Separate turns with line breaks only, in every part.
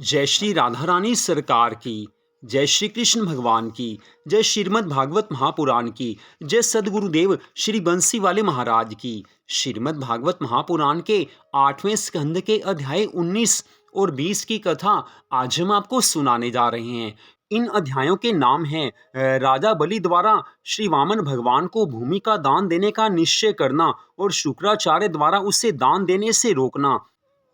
जय श्री राधा रानी सरकार की। जय श्री कृष्ण भगवान की। जय श्रीमद् भागवत महापुराण की। जय सदगुरुदेव श्री बंसी वाले महाराज की। श्रीमद् भागवत महापुराण के 8वें स्कंद के अध्याय 19 और 20 की कथा आज हम आपको सुनाने जा रहे हैं। इन अध्यायों के नाम हैं राजा बलि द्वारा श्री वामन भगवान को भूमि का दान देने का निश्चय करना और शुक्राचार्य द्वारा उसे दान देने से रोकना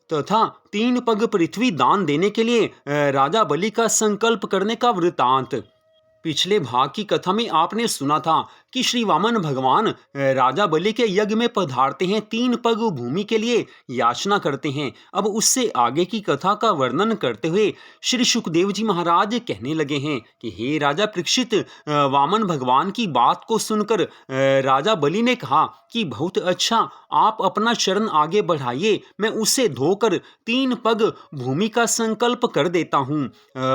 तथा 3 पग पृथ्वी दान देने के लिए राजा बलि का संकल्प करने का वृतांत। पिछले भाग की कथा में आपने सुना था कि श्री वामन भगवान राजा बलि के यज्ञ में पधारते हैं, 3 पग भूमि के लिए याचना करते हैं। अब उससे आगे की कथा का वर्णन करते हुए श्री सुखदेव जी महाराज कहने लगे हैं कि हे राजा परीक्षित, वामन भगवान की बात को सुनकर राजा बलि ने कहा कि बहुत अच्छा, आप अपना चरण आगे बढ़ाइए, मैं उसे धोकर 3 पग भूमि का संकल्प कर देता हूँ।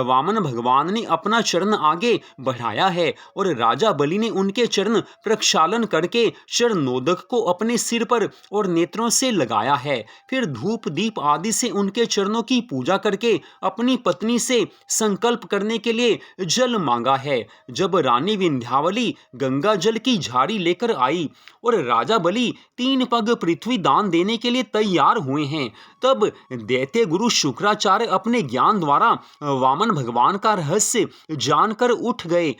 वामन भगवान ने अपना चरण आगे बढ़ाया है और राजा बलि ने उनके चरण प्रक्षालन करके चरणोदक को अपने सिर पर और नेत्रों से लगाया है। फिर धूप दीप आदि से उनके चरणों की पूजा करके अपनी पत्नी से संकल्प करने के लिए जल मांगा है। जब रानी विंध्यावली गंगा जल की झाड़ी लेकर आई और राजा बलि 3 पग पृथ्वी दान देने के लिए तैयार हुए हैं, तब दैत्य गुरु शुक्राचार्य अपने ज्ञान द्वारा वामन भगवान का रहस्य जानकर उठ गए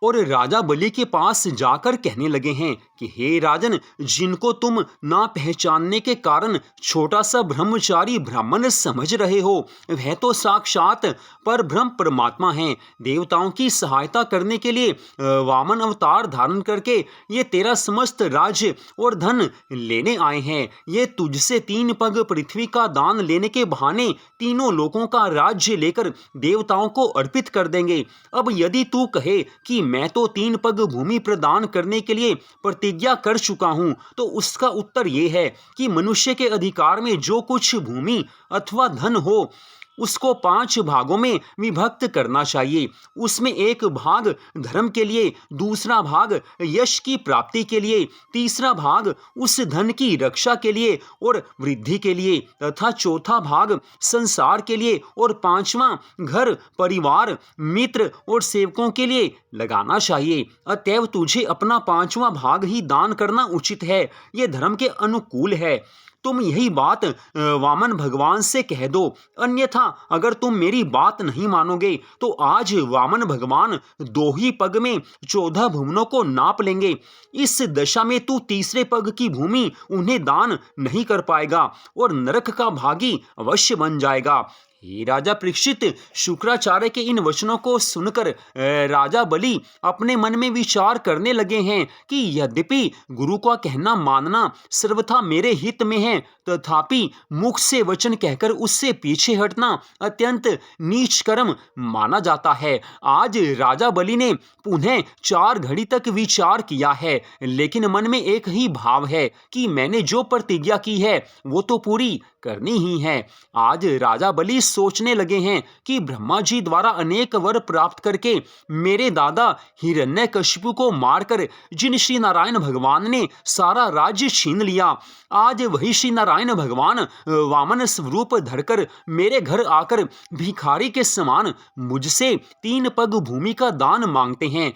और राजा बलि के पास जाकर कहने लगे हैं कि हे राजन, जिनको तुम ना पहचानने के कारण छोटा सा ब्रह्मचारी ब्राह्मण समझ रहे हो, वह तो साक्षात पर ब्रह्म परमात्मा हैं। देवताओं की सहायता करने के लिए वामन अवतार धारण करके ये तेरा समस्त राज्य और धन लेने आए हैं। ये तुझसे 3 पग पृथ्वी का दान लेने के बहाने तीनों लोगों का राज्य लेकर देवताओं को अर्पित कर देंगे। अब यदि तू कहे कि मैं तो 3 पग भूमि प्रदान करने के लिए प्रतिज्ञा कर चुका हूं, तो उसका उत्तर यह है कि मनुष्य के अधिकार में जो कुछ भूमि अथवा धन हो उसको 5 भागों में विभक्त करना चाहिए। उसमें एक भाग धर्म के लिए, दूसरा भाग यश की प्राप्ति के लिए, तीसरा भाग उस धन की रक्षा के लिए और वृद्धि के लिए तथा चौथा भाग संसार के लिए और 5वां घर परिवार मित्र और सेवकों के लिए लगाना चाहिए। अतएव तुझे अपना 5वां भाग ही दान करना उचित है। यह धर्म के अनुकूल है। तुम यही बात वामन भगवान से कह दो, अन्यथा अगर तुम मेरी बात नहीं मानोगे तो आज वामन भगवान 2 ही पग में 14 भुवनों को नाप लेंगे। इस दशा में तू तीसरे पग की भूमि उन्हें दान नहीं कर पाएगा और नरक का भागी अवश्य बन जाएगा। हे राजा परीक्षित, शुक्राचार्य के इन वचनों को सुनकर राजा बलि अपने मन में विचार करने लगे हैं कि यद्यपि गुरु का कहना मानना सर्वथा मेरे हित में है, तथापि मुख से वचन कहकर उससे पीछे हटना अत्यंत नीच कर्म माना जाता है। आज राजा बलि ने पुनः 4 घड़ी तक विचार किया है, लेकिन मन में एक ही भाव है कि मैंने जो प्रतिज्ञा की है वो तो पूरी करनी ही है। आज राजा बलि सोचने लगे हैं कि ब्रह्मा जी द्वारा अनेक वर प्राप्त करके मेरे दादा हिरण्यकशिपु को मारकर जिन श्री नारायण भगवान ने सारा राज्य छीन लिया, आज वही श्री नारायण भगवान वामन स्वरूप धरकर मेरे घर आकर भिखारी के समान मुझसे 3 पग भूमि का दान मांगते हैं।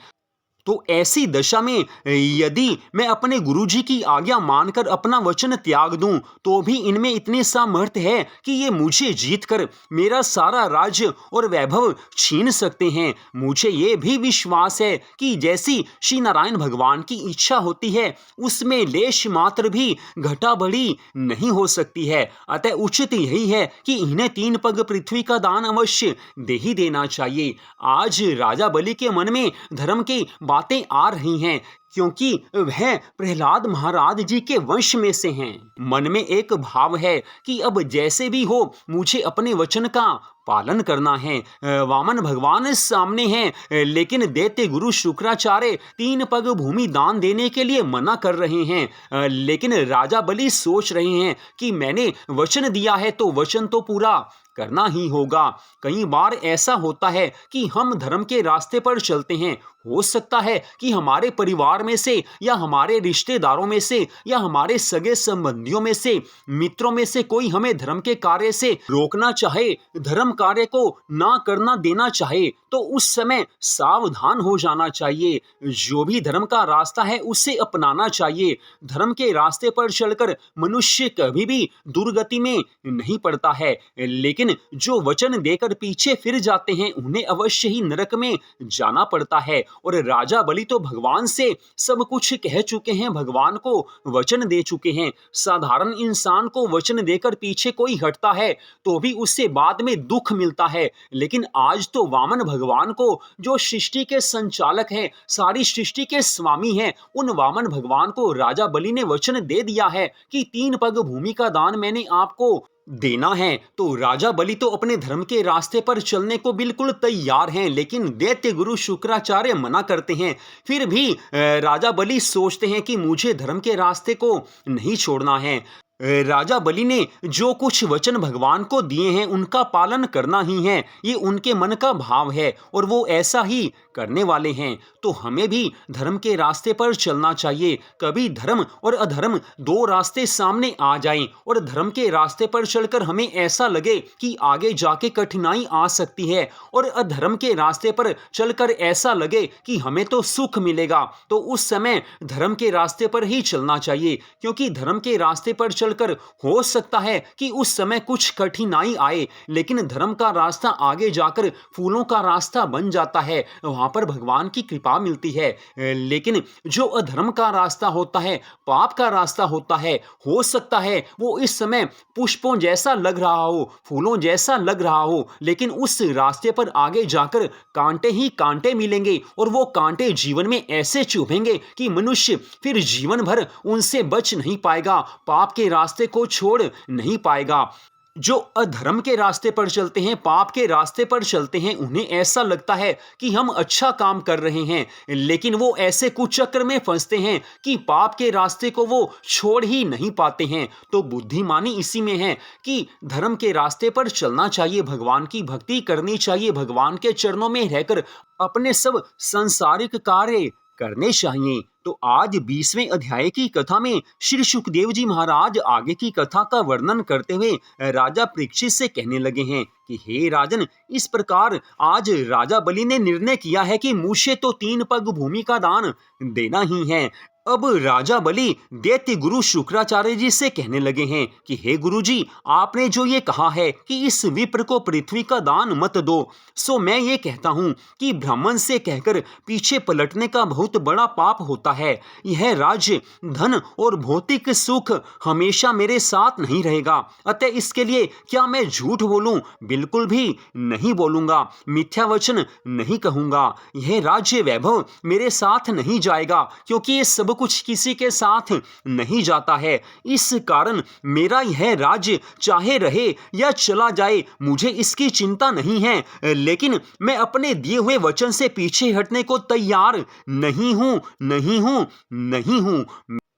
तो ऐसी दशा में यदि मैं अपने गुरुजी की आज्ञा मानकर अपना वचन त्याग दूं, तो भी इनमें इतनी सामर्थ्य है कि ये मुझे जीतकर मेरा सारा राज्य और वैभव छीन सकते हैं। मुझे ये भी विश्वास है कि जैसी श्री नारायण भगवान की इच्छा होती है उसमें लेश मात्र भी घटा बढ़ी नहीं हो सकती है। अतः उचित यही है कि इन्हें 3 पग पृथ्वी का दान अवश्य दे ही देना चाहिए। आज राजा बलि के मन में धर्म की बातें आ रही हैं, क्योंकि वह प्रहलाद महाराज जी के वंश में से हैं। मन में एक भाव है कि अब जैसे भी हो मुझे अपने वचन का पालन करना है। वामन भगवान सामने हैं, लेकिन दैत्य गुरु शुक्राचार्य 3 पग भूमि दान देने के लिए मना कर रहे हैं। लेकिन राजा बलि सोच रहे हैं कि मैंने वचन दिया है तो वचन तो पूरा करना ही होगा। कई बार ऐसा होता है कि हम धर्म के रास्ते पर चलते हैं, हो सकता है कि हमारे परिवार में से या हमारे रिश्तेदारों में से या हमारे सगे संबंधियों में से, मित्रों में से कोई हमें धर्म के कार्य से रोकना चाहे, धर्म कार्य को ना करना देना चाहे, तो उस समय सावधान हो जाना चाहिए। जो भी धर्म का रास्ता है उसे अपनाना चाहिए। धर्म के रास्ते पर चलकर मनुष्य कभी भी दुर्गति में नहीं पड़ता है, लेकिन जो वचन देकर पीछे फिर जाते हैं उन्हें अवश्य ही नरक में जाना पड़ता है। और राजा बलि तो भगवान से सब कुछ कह चुके हैं, भगवान को वचन दे चुके हैं। साधारण इंसान को वचन देकर पीछे कोई हटता है तो भी उससे बाद में दुख मिलता है, लेकिन आज तो वामन भगवान को, जो सृष्टि के संचालक हैं, सारी सृष्टि के स्वामी हैं, उन वामन भगवान को राजा बलि ने वचन दे दिया है कि 3 पग भूमि का दान मैंने आपको देना है। तो राजा बलि तो अपने धर्म के रास्ते पर चलने को बिल्कुल तैयार हैं, लेकिन दैत्य गुरु शुक्राचार्य मना करते हैं। फिर भी राजा बलि सोचते हैं कि मुझे धर्म के रास्ते को नहीं छोड़ना है। राजा बलि ने जो कुछ वचन भगवान को दिए हैं उनका पालन करना ही है, ये उनके मन का भाव है और वो ऐसा ही करने वाले हैं। तो हमें भी धर्म के रास्ते पर चलना चाहिए। कभी धर्म और अधर्म 2 रास्ते सामने आ जाएं और धर्म के रास्ते पर चलकर हमें ऐसा लगे कि आगे जाके कठिनाई आ सकती है, और अधर्म के रास्ते पर चलकर ऐसा लगे कि हमें तो सुख मिलेगा, तो उस समय धर्म के रास्ते पर ही चलना चाहिए। क्योंकि धर्म के रास्ते पर चलकर हो सकता है कि उस समय कुछ कठिनाई आए, लेकिन धर्म का रास्ता आगे जाकर फूलों का रास्ता बन जाता है, वहां पर भगवान की कृपा मिलती है। लेकिन जो अधर्म का रास्ता होता है, पाप का रास्ता होता है, हो सकता है वो इस समय पुष्पों जैसा लग रहा हो, फूलों जैसा लग रहा हो, लेकिन उस रास्ते पर आगे जाकर कांटे ही कांटे मिलेंगे, और वो कांटे जीवन में ऐसे चुभेंगे कि मनुष्य फिर जीवन भर उनसे बच नहीं पाएगा, पाप के रास्ते को छोड़ नहीं पाएगा। जो अधर्म के रास्ते पर चलते हैं, पाप के रास्ते पर चलते हैं, उन्हें ऐसा लगता है कि हम अच्छा काम कर रहे हैं, लेकिन वो ऐसे कुचक्र में फंसते हैं कि पाप के रास्ते को वो छोड़ ही नहीं पाते हैं। तो बुद्धिमानी इसी में है कि धर्म के रास्ते पर चलना चाहिए, भगवान की भक्ति करनी चाहिए, भगवान के चरणों में रहकर अपने सब सांसारिक कार्य करने चाहिए। तो आज 20वें अध्याय की कथा में श्री सुखदेव जी महाराज आगे की कथा का वर्णन करते हुए राजा परीक्षित से कहने लगे हैं कि हे राजन, इस प्रकार आज राजा बलि ने निर्णय किया है कि मुझे तो 3 पग भूमि का दान देना ही है। अब राजा बलि दैत्य गुरु शुक्राचार्य जी से कहने लगे हैं कि हे गुरु जी, आपने जो ये कहा है कि इस विप्र को पृथ्वी का दान मत दो, सो मैं ये कहता हूँ कि ब्राह्मण से कहकर पीछे पलटने का बहुत बड़ा पाप होता है। यह राज्य, धन और भौतिक सुख हमेशा मेरे साथ नहीं रहेगा, अतः इसके लिए क्या मैं झूठ बोलूं? बिल्कुल भी नहीं बोलूंगा, मिथ्या वचन नहीं कहूंगा। यह राज्य वैभव मेरे साथ नहीं जाएगा, क्योंकि ये सब कुछ किसी के साथ नहीं जाता है। इस कारण मेरा यह राज्य चाहे रहे या चला जाए, मुझे इसकी चिंता नहीं है, लेकिन मैं अपने दिए हुए वचन से पीछे हटने को तैयार नहीं हूं, नहीं हूं, नहीं हूं।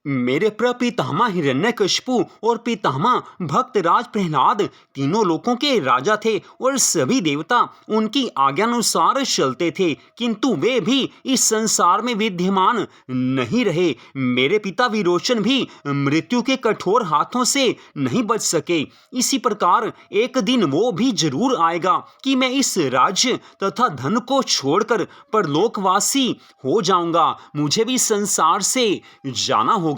मेरे प्रपितामह हिरण्यकशिपु और पितामह भक्तराज प्रहलाद तीनों लोकों के राजा थे और सभी देवता उनकी आज्ञानुसार चलते थे, किंतु वे भी इस संसार में विद्यमान नहीं रहे। मेरे पिता विरोचन भी मृत्यु के कठोर हाथों से नहीं बच सके। इसी प्रकार एक दिन वो भी जरूर आएगा कि मैं इस राज्य तथा धन को छोड़कर परलोकवासी हो जाऊंगा, मुझे भी संसार से जाना होगा।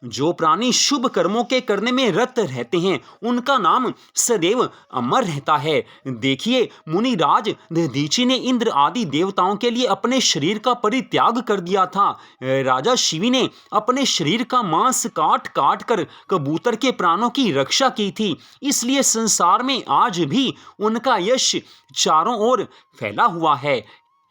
जो प्राणी शुभ कर्मों के करने में रत रहते हैं उनका नाम सदैव अमर रहता है। देखिए, मुनिराज दधीचि ने इंद्र आदि देवताओं के लिए अपने शरीर का परित्याग कर दिया था। राजा शिवी ने अपने शरीर का मांस काट काट कर कबूतर के प्राणों की रक्षा की थी, इसलिए संसार में आज भी उनका यश चारों ओर फैला हुआ है।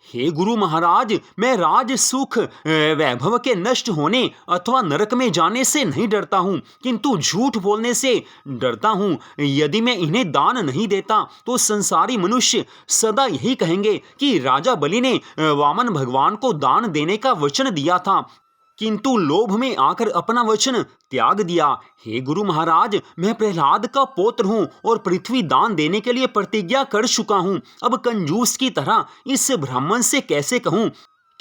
हे गुरु महाराज, मैं राज सुख वैभव के नष्ट होने अथवा नरक में जाने से नहीं डरता हूँ, किंतु झूठ बोलने से डरता हूँ। यदि मैं इन्हें दान नहीं देता तो संसारी मनुष्य सदा यही कहेंगे कि राजा बलि ने वामन भगवान को दान देने का वचन दिया था, किंतु लोभ में आकर अपना वचन त्याग दिया। हे गुरु महाराज, मैं प्रहलाद का पौत्र हूँ और पृथ्वी दान देने के लिए प्रतिज्ञा कर चुका हूँ। अब कंजूस की तरह इस ब्राह्मण से कैसे कहूँ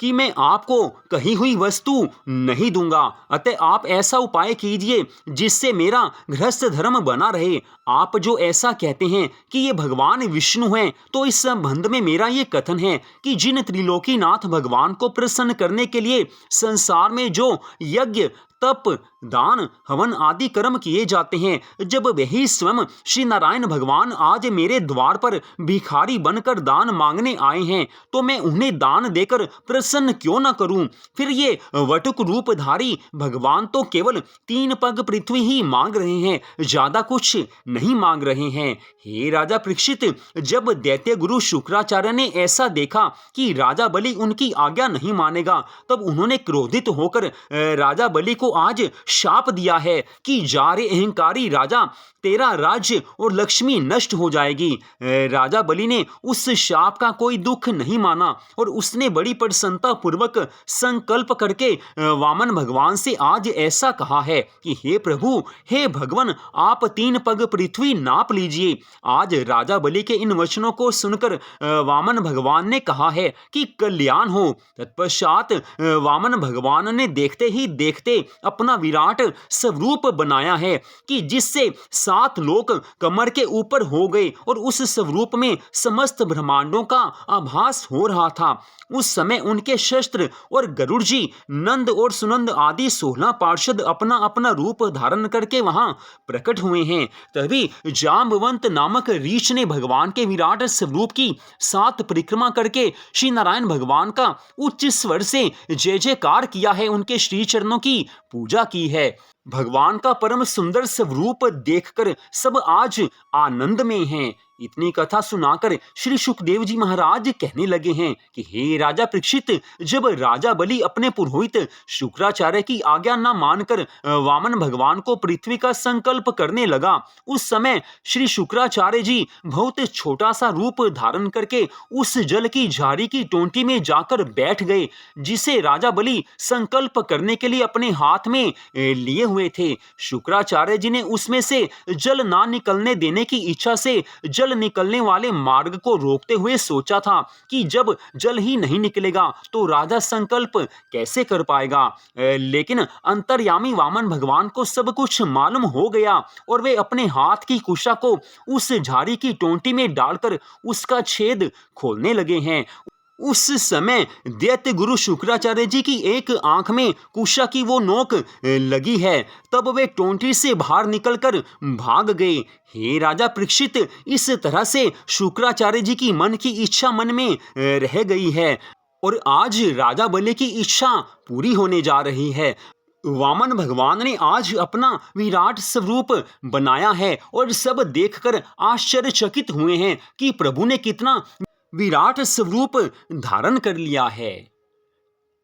कि मैं आपको कही हुई वस्तु नहीं दूंगा, अतः आप ऐसा उपाय कीजिए जिससे मेरा गृहस्थ धर्म बना रहे। आप जो ऐसा कहते हैं कि ये भगवान विष्णु हैं, तो इस संबंध में मेरा ये कथन है कि जिन त्रिलोकीनाथ भगवान को प्रसन्न करने के लिए संसार में जो यज्ञ, तप, दान, हवन आदि कर्म किए जाते हैं, जब वही स्वयं श्री नारायण भगवान आज मेरे द्वार पर भिखारी बनकर दान मांगने आए हैं, तो मैं उन्हें दान देकर प्रसन्न क्यों न करूं। फिर ये वटुक रूपधारी भगवान तो केवल 3 पग पृथ्वी ही मांग रहे हैं, ज्यादा कुछ नहीं मांग रहे हैं। हे राजा परीक्षित, जब दैत्य गुरु शुक्राचार्य ने ऐसा देखा कि राजा बलि उनकी आज्ञा नहीं मानेगा, तब उन्होंने क्रोधित होकर राजा बलि को आज शाप दिया है कि जा रे अहंकारी राजा, तेरा राज्य और लक्ष्मी नष्ट हो जाएगी। राजा बलि ने उस शाप का कोई दुख नहीं माना और उसने बड़ी प्रसन्नता पूर्वक संकल्प करके वामन भगवान से आज ऐसा कहा है कि हे प्रभु, हे भगवान, आप 3 पग पृथ्वी नाप लीजिए। आज राजा बलि के इन वचनों को सुनकर वामन भगवान ने कहा है कि कल्याण हो। तत्पश्चात वामन भगवान ने देखते ही देखते अपना विराट स्वरूप बनाया है कि जिससे 7 लोक कमर के ऊपर हो गए और उस स्वरूप में समस्त ब्रह्मांडों का आभास हो रहा था। उस समय उनके शस्त्र और गरुड़ जी, नंद और सुनंद आदि 16 पार्षद अपना अपना रूप धारण करके वहां प्रकट हुए हैं। तभी जाम्बवंत नामक रीछ ने भगवान के विराट स्वरूप की 7 परिक्रमा करके श्री नारायण भगवान का उच्च स्वर से जय जयकार किया है, उनके श्री चरणों की पूजा की है। भगवान का परम सुंदर स्वरूप देखकर सब आज आनंद में हैं। इतनी कथा सुनाकर श्री सुखदेव जी महाराज कहने लगे हैं कि हे राजा परीक्षित, जब राजा बलि अपने पुरोहित शुक्राचार्य की आज्ञा न मानकर वामन भगवान को पृथ्वी का संकल्प करने लगा, उस समय श्री शुक्राचार्य जी बहुत छोटा सा रूप धारण करके उस जल की झाड़ी की टोंटी में जाकर बैठ गए, जिसे राजा बलि संकल्प करने के लिए अपने हाथ में लिए हुए थे। शुक्राचार्य जी ने उसमें से जल ना निकलने देने की इच्छा से जल निकलने वाले मार्ग को रोकते हुए सोचा था कि जब जल ही नहीं निकलेगा तो राजा संकल्प कैसे कर पाएगा। लेकिन अंतर्यामी वामन भगवान को सब कुछ मालूम हो गया और वे अपने हाथ की कुशा को उस झाड़ी की टोंटी में डालकर उसका छेद खोलने लगे हैं। उस समय दैत्य गुरु शुक्राचार्य जी की एक आंख में कुशा की वो नोक लगी है, तब वे टोंटी से बाहर निकलकर भाग गए। हे राजा परीक्षित, इस तरह से शुक्राचार्य जी की मन की इच्छा मन में रह गई है और आज राजा बलि की इच्छा पूरी होने जा रही है। वामन भगवान ने आज अपना विराट स्वरूप बनाया है और सब देखकर आश्चर्यचकित हुए हैं कि प्रभु ने कितना विराट स्वरूप धारण कर लिया है।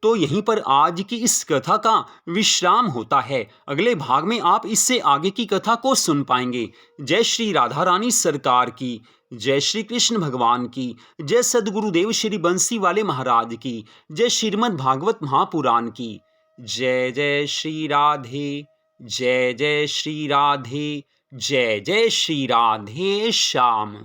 तो यहीं पर आज की इस कथा का विश्राम होता है। अगले भाग में आप इससे आगे की कथा को सुन पाएंगे। जय श्री राधा रानी सरकार की, जय श्री कृष्ण भगवान की, जय सदगुरुदेव श्री बंसी वाले महाराज की, जय श्रीमद् भागवत महापुराण की। जय जय श्री राधे, जय जय श्री राधे, जय जय श्री राधे श्याम।